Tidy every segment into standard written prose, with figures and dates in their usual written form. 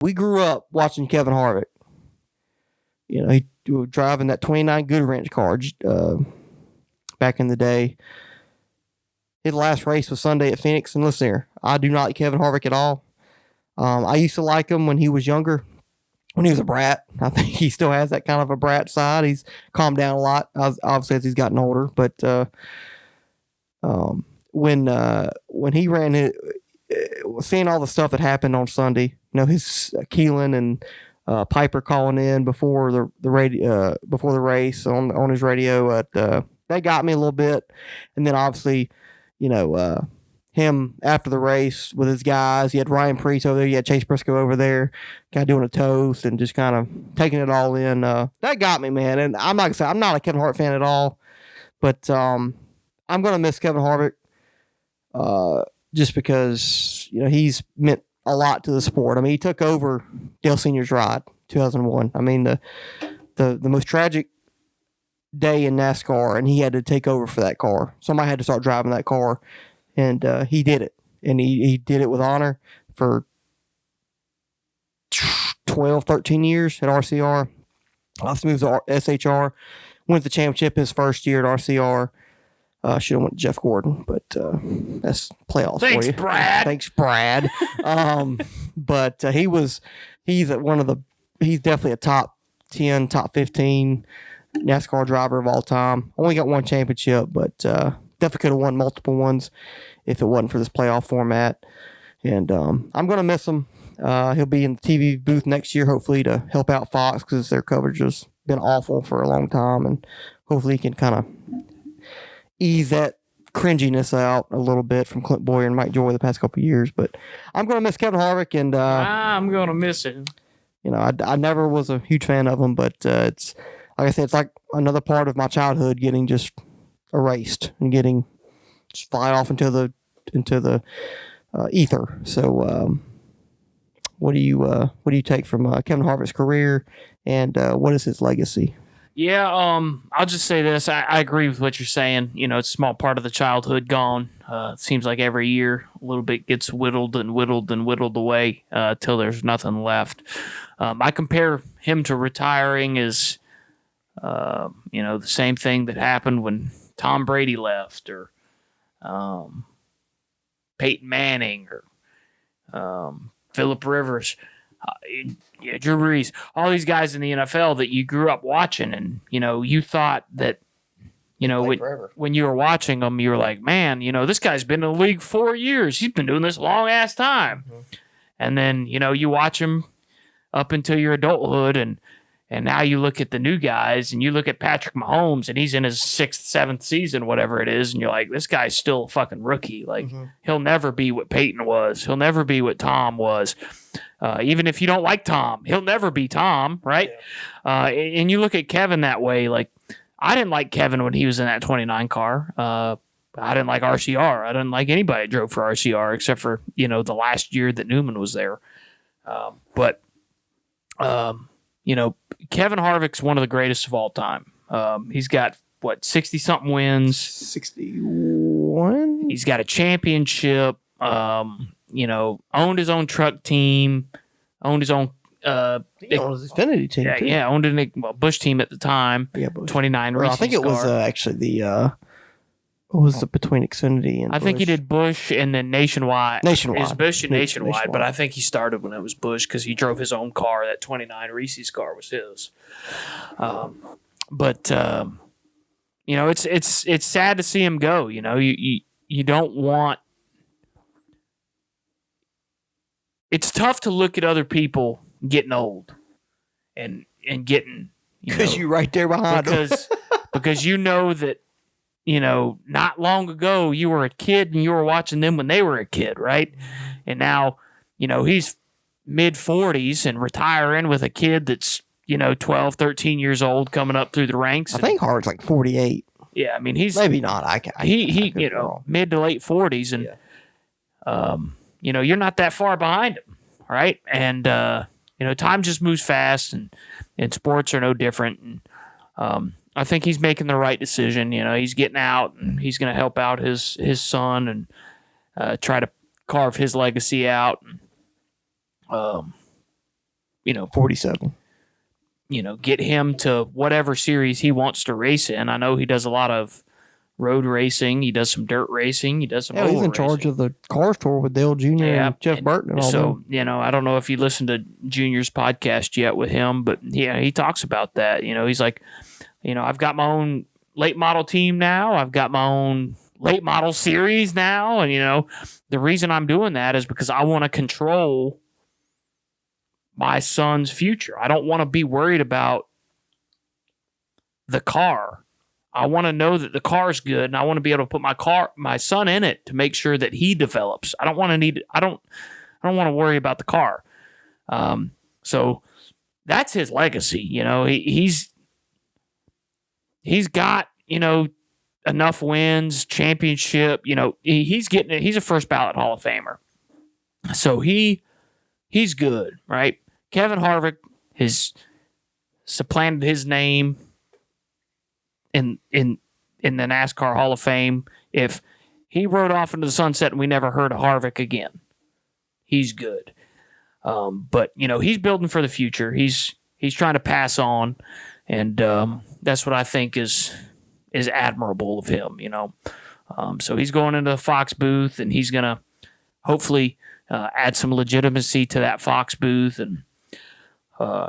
We grew up watching Kevin Harvick. He was driving that 29 Good Ranch car back in the day. His last race was Sunday at Phoenix. And listen here, I do not like Kevin Harvick at all. I used to like him when he was younger, when he was a brat. I think he still has that kind of a brat side. He's calmed down a lot, obviously, as he's gotten older. But when he ran it, seeing all the stuff that happened on Sunday, his Keelan and Piper calling in before the radio before the race on his radio, that got me a little bit. And then obviously, him after the race with his guys. He had Ryan Preece over there. He had Chase Briscoe over there, kind of doing a toast and just kind of taking it all in. That got me, man. And I'm not a Kevin Hart fan at all, but I'm gonna miss Kevin Harvick just because he's meant a lot to the sport. I mean, he took over Dale Sr.'s ride 2001. I mean, the most tragic day in NASCAR, and he had to take over for that car. Somebody had to start driving that car, and he did it. And he did it with honor for 12, 13 years at RCR. Obviously moves to SHR, wins the championship his first year at RCR. Should have went to Jeff Gordon, but that's playoffs for you. Brad. Thanks, Brad. But he's definitely a top 10, top 15 NASCAR driver of all time. Only got one championship, but definitely could have won multiple ones if it wasn't for this playoff format. And I'm going to miss him. He'll be in the TV booth next year, hopefully, to help out Fox because their coverage has been awful for a long time. And hopefully he can kind of ease that cringiness out a little bit from Clint Boyer and Mike Joy the past couple of years. But I'm going to miss Kevin Harvick. And I'm going to miss him. I never was a huge fan of him, but it's like I said, it's like another part of my childhood getting just erased and getting just fly off into the ether. So what do you take from Kevin Harvick's career, and what is his legacy? Yeah, I'll just say this. I agree with what you're saying. It's a small part of the childhood gone. It seems like every year a little bit gets whittled and whittled and whittled away till there's nothing left. I compare him to retiring as, the same thing that happened when Tom Brady left, or Peyton Manning, or Phillip Rivers. Drew Brees, all these guys in the NFL that you grew up watching, and you thought that when you were watching them, you were like, man, this guy's been in the league 4 years. He's been doing this long ass time. Mm-hmm. And then you watch him up until your adulthood, and now you look at the new guys, and you look at Patrick Mahomes, and he's in his 6th, 7th season, whatever it is, and you're like, this guy's still a fucking rookie. Like, He'll never be what Peyton was. He'll never be what Tom was. Even if you don't like Tom, he'll never be Tom, right? Yeah. And you look at Kevin that way. Like, I didn't like Kevin when he was in that 29 car. I didn't like RCR. I didn't like anybody that drove for RCR except for, the last year that Newman was there. But Kevin Harvick's one of the greatest of all time. He's got, 60-something wins? 61? He's got a championship. Owned his own truck team, owned his own he owned his Xfinity team. Yeah, too. yeah, owned a Busch team at the time. Yeah, Busch. 29 Well, Reese's I think it was actually the what was it between Xfinity and I think he did Busch and then Nationwide. It was Busch and Nationwide, but I think he started when it was Busch because he drove his own car. That 29 Reese's car was his. It's sad to see him go. You don't want. It's tough to look at other people getting old and getting because you're right there behind them. because that not long ago you were a kid and you were watching them when they were a kid, right? And now he's mid 40s and retiring with a kid that's 12, 13 years old coming up through the ranks. I think Hart's like 48. Yeah, I mean he's maybe not. He mid to late 40s, and you're not that far behind him, right? And time just moves fast, and sports are no different. And I think he's making the right decision. He's getting out, and he's going to help out his son and try to carve his legacy out. 47. Get him to whatever series he wants to race in. I know he does a lot of road racing. He does some dirt racing. He does some He's in oval charge racing. of the Cars Tour with Dale Jr. and Jeff Burton and all So, them. I don't know if you listened to Junior's podcast yet with him, but he talks about that. He's like, I've got my own late model team now. I've got my own late model series now. And, the reason I'm doing that is because I want to control my son's future. I don't want to be worried about the car. I want to know that the car is good, and I want to be able to put my son in it to make sure that he develops. I don't want to worry about the car. So that's his legacy. He's got, enough wins, championship, he's a first ballot Hall of Famer. So he's good, right? Kevin Harvick has supplanted his name in the NASCAR Hall of Fame. If he rode off into the sunset and we never heard of Harvick again, he's good. But he's building for the future. He's trying to pass on, and that's what I think is admirable of him. So he's going into the Fox booth, and he's gonna hopefully add some legitimacy to that Fox booth, and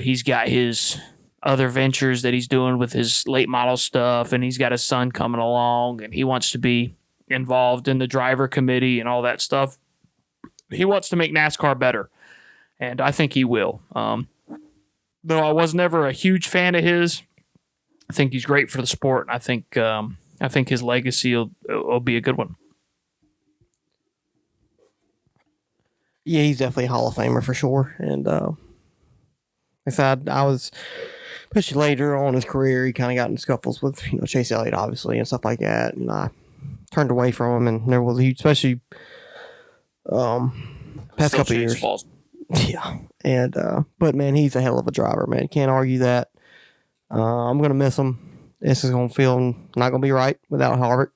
he's got his other ventures that he's doing with his late model stuff, and he's got his son coming along, and he wants to be involved in the driver committee and all that stuff. He wants to make NASCAR better, and I think he will. Though I was never a huge fan of his, I think he's great for the sport, and I think his legacy will be a good one. Yeah, he's definitely a Hall of Famer for sure. And like I said, I was, especially later on in his career, he kind of got in scuffles with Chase Elliott, obviously, and stuff like that. And I turned away from him, and there was a huge, especially past couple of years. Falls. Yeah, and but man, he's a hell of a driver, man. Can't argue that. I'm gonna miss him. This is gonna feel not gonna be right without Harvick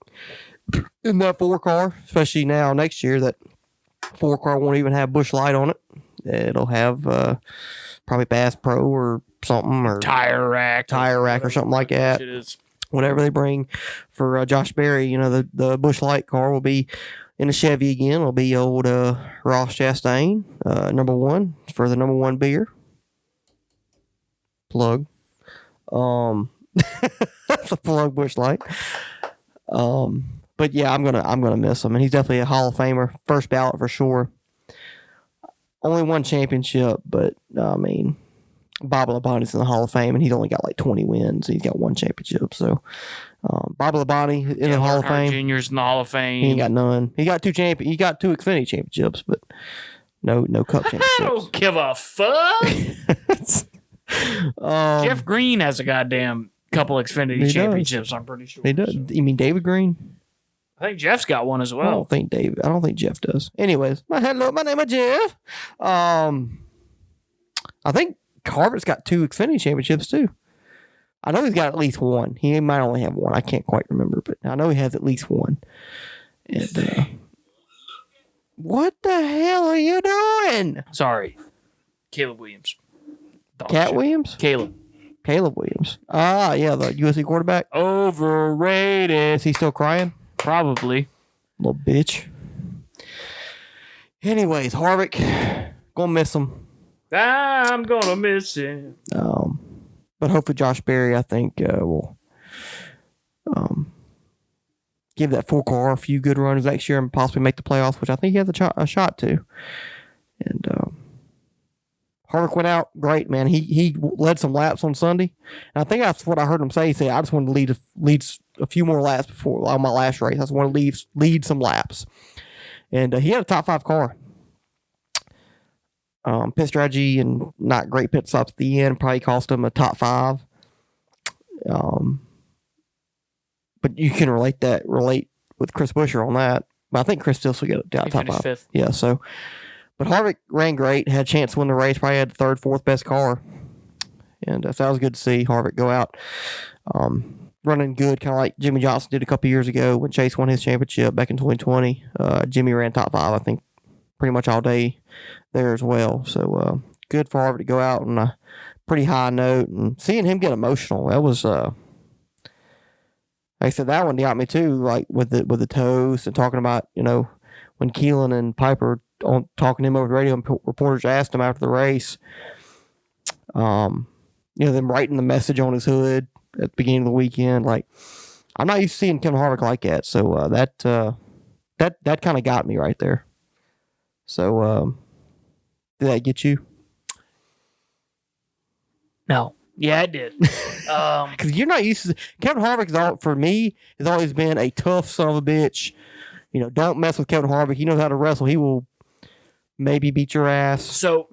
in that 4-car, especially now next year that 4-car won't even have Busch Light on it. It'll have probably Bass Pro or something, or tire rack or something like that. Whatever they bring for Josh Berry, the Busch Light car will be in a Chevy again. It'll be old Ross Chastain, number 1 for the number 1 beer. Plug. That's a plug, Busch Light. But yeah, I'm gonna miss him, and he's definitely a Hall of Famer, first ballot for sure. Only 1 championship, but I mean, Bob Labonte's in the Hall of Fame, and he's only got like 20 wins. He's got 1 championship, so Bob Labonte in the Hall of Fame. Junior's in the Hall of Fame. He ain't got none. He got 2 He got 2 Xfinity championships, but no Cup championships. I don't give a fuck. Jeff Green has a goddamn couple Xfinity championships. I'm pretty sure he does. So. You mean David Green? I think Jeff's got one as well. I don't think Jeff does. Anyways, my name is Jeff. I think Harvick's got 2 Xfinity championships too. I know he's got at least 1. He might only have 1. I can't quite remember, but I know he has at least 1. And what the hell are you doing? Sorry, Caleb Williams. Williams? Caleb Williams. Ah, yeah, the USC quarterback. Overrated. Is he still crying? Probably. Little bitch. Anyways, Harvick, gonna miss him. I'm gonna miss him. But hopefully Josh Berry, I think, will give that 4-car a few good runs next year and possibly make the playoffs, which I think he has a shot to. And Harvick went out great, man. He led some laps on Sunday, and I think that's what I heard him say. He said, "I just wanted to lead a few more laps before on my last race. I just want to lead some laps." And he had a top 5 car. Pit strategy and not great pit stops at the end probably cost him a top 5. But you can relate with Chris Buescher on that. But I think Chris still got top 5. 5th. Yeah, so. But Harvick ran great, had a chance to win the race, probably had the 3rd, 4th best car. And so that was good to see Harvick go out running good, kind of like Jimmy Johnson did a couple years ago when Chase won his championship back in 2020. Jimmy ran top 5, I think, pretty much all day there as well. So good for Harvick to go out on a pretty high note, and seeing him get emotional, that was like I said, that one got me too. Like with the toast and talking about when Keelan and Piper talking to him over the radio, and reporters asked him after the race, them writing the message on his hood at the beginning of the weekend. Like, I'm not used to seeing Kevin Harvick like that, so that kind of got me right there. So, did that get you? No. Yeah, it did. Because you're not used to Kevin Harvick. For me, has always been a tough son of a bitch. Don't mess with Kevin Harvick. He knows how to wrestle. He will maybe beat your ass. So,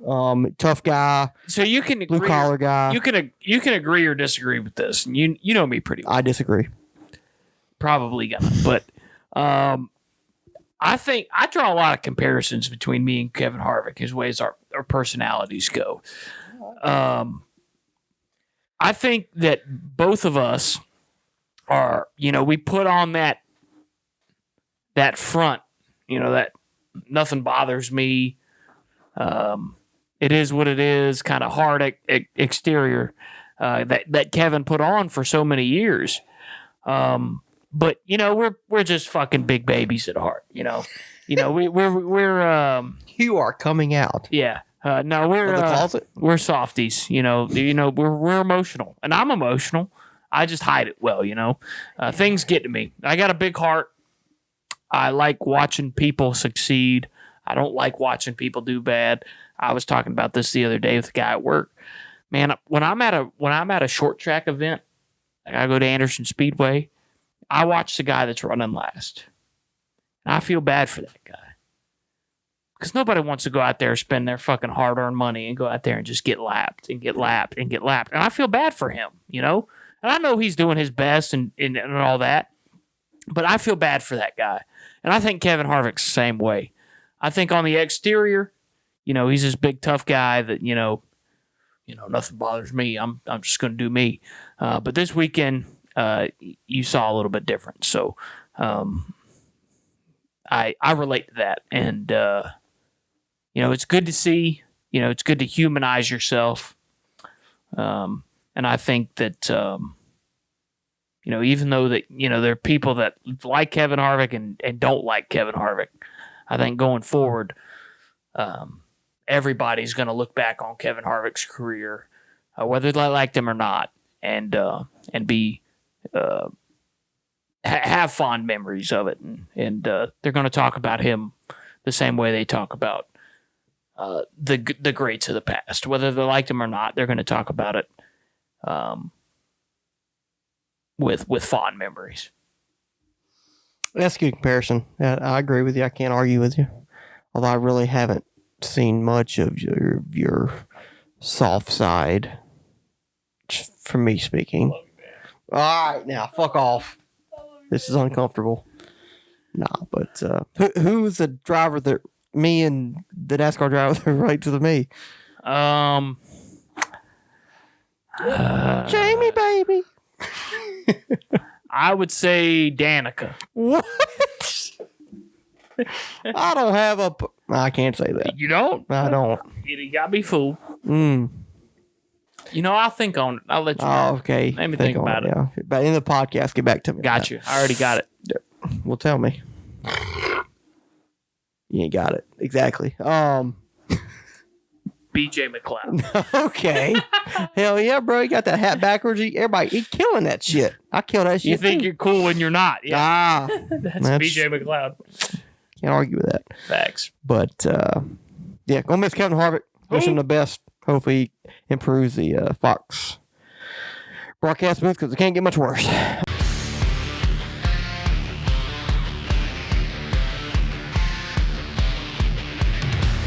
tough guy. So you can agree, blue collar guy. You can agree or disagree with this. And you know me pretty well. I disagree. Probably gonna, but I think I draw a lot of comparisons between me and Kevin Harvick, as ways our personalities go. I think that both of us are, we put on that front, that nothing bothers me. It is what it is, kind of hard exterior that Kevin put on for so many years. But we're just fucking big babies at heart. We're You are coming out. Yeah. No, we're softies. We're emotional, and I'm emotional. I just hide it well. Things get to me. I got a big heart. I like watching people succeed. I don't like watching people do bad. I was talking about this the other day with a guy at work. Man, when I'm at a short track event, like I go to Anderson Speedway, I watch the guy that's running last. And I feel bad for that guy. Because nobody wants to go out there and spend their fucking hard-earned money and go out there and just get lapped and get lapped and get lapped. And I feel bad for him, And I know he's doing his best and all that. But I feel bad for that guy. And I think Kevin Harvick's the same way. I think on the exterior, he's this big tough guy that, nothing bothers me. I'm just going to do me. But this weekend, you saw a little bit different. So I relate to that. And, it's good to see, it's good to humanize yourself. And I think that, even though that, there are people that like Kevin Harvick and don't like Kevin Harvick, I think going forward, everybody's going to look back on Kevin Harvick's career, whether they liked him or not, and be have fond memories of it, and they're going to talk about him the same way they talk about the greats of the past, whether they liked him or not. They're going to talk about it with fond memories. That's a good comparison. I agree with you. I can't argue with you. Although I really haven't seen much of your soft side, for me speaking. All right, now, fuck off. This is uncomfortable. Nah, but who's the driver that me and the NASCAR driver that relate to me? Jamie, baby. I would say Danica. What? I don't have a... I can't say that. You don't? I don't. You got me fooled. Mm. I'll think on it. I'll let you know. Oh, okay. Let me think about it. Yeah. But in the podcast, get back to me. Got you. I already got it. Well, tell me. You ain't got it. Exactly. BJ McLeod. Okay. Hell yeah, bro. You got that hat backwards. He killing that shit. I kill that shit. You think you're cool when you're not. Yeah. That's BJ McLeod. Can't argue with that. Facts. But, yeah, gonna miss Kevin Harvick. Wish him the best. Hopefully he improves the Fox broadcast booth because it can't get much worse.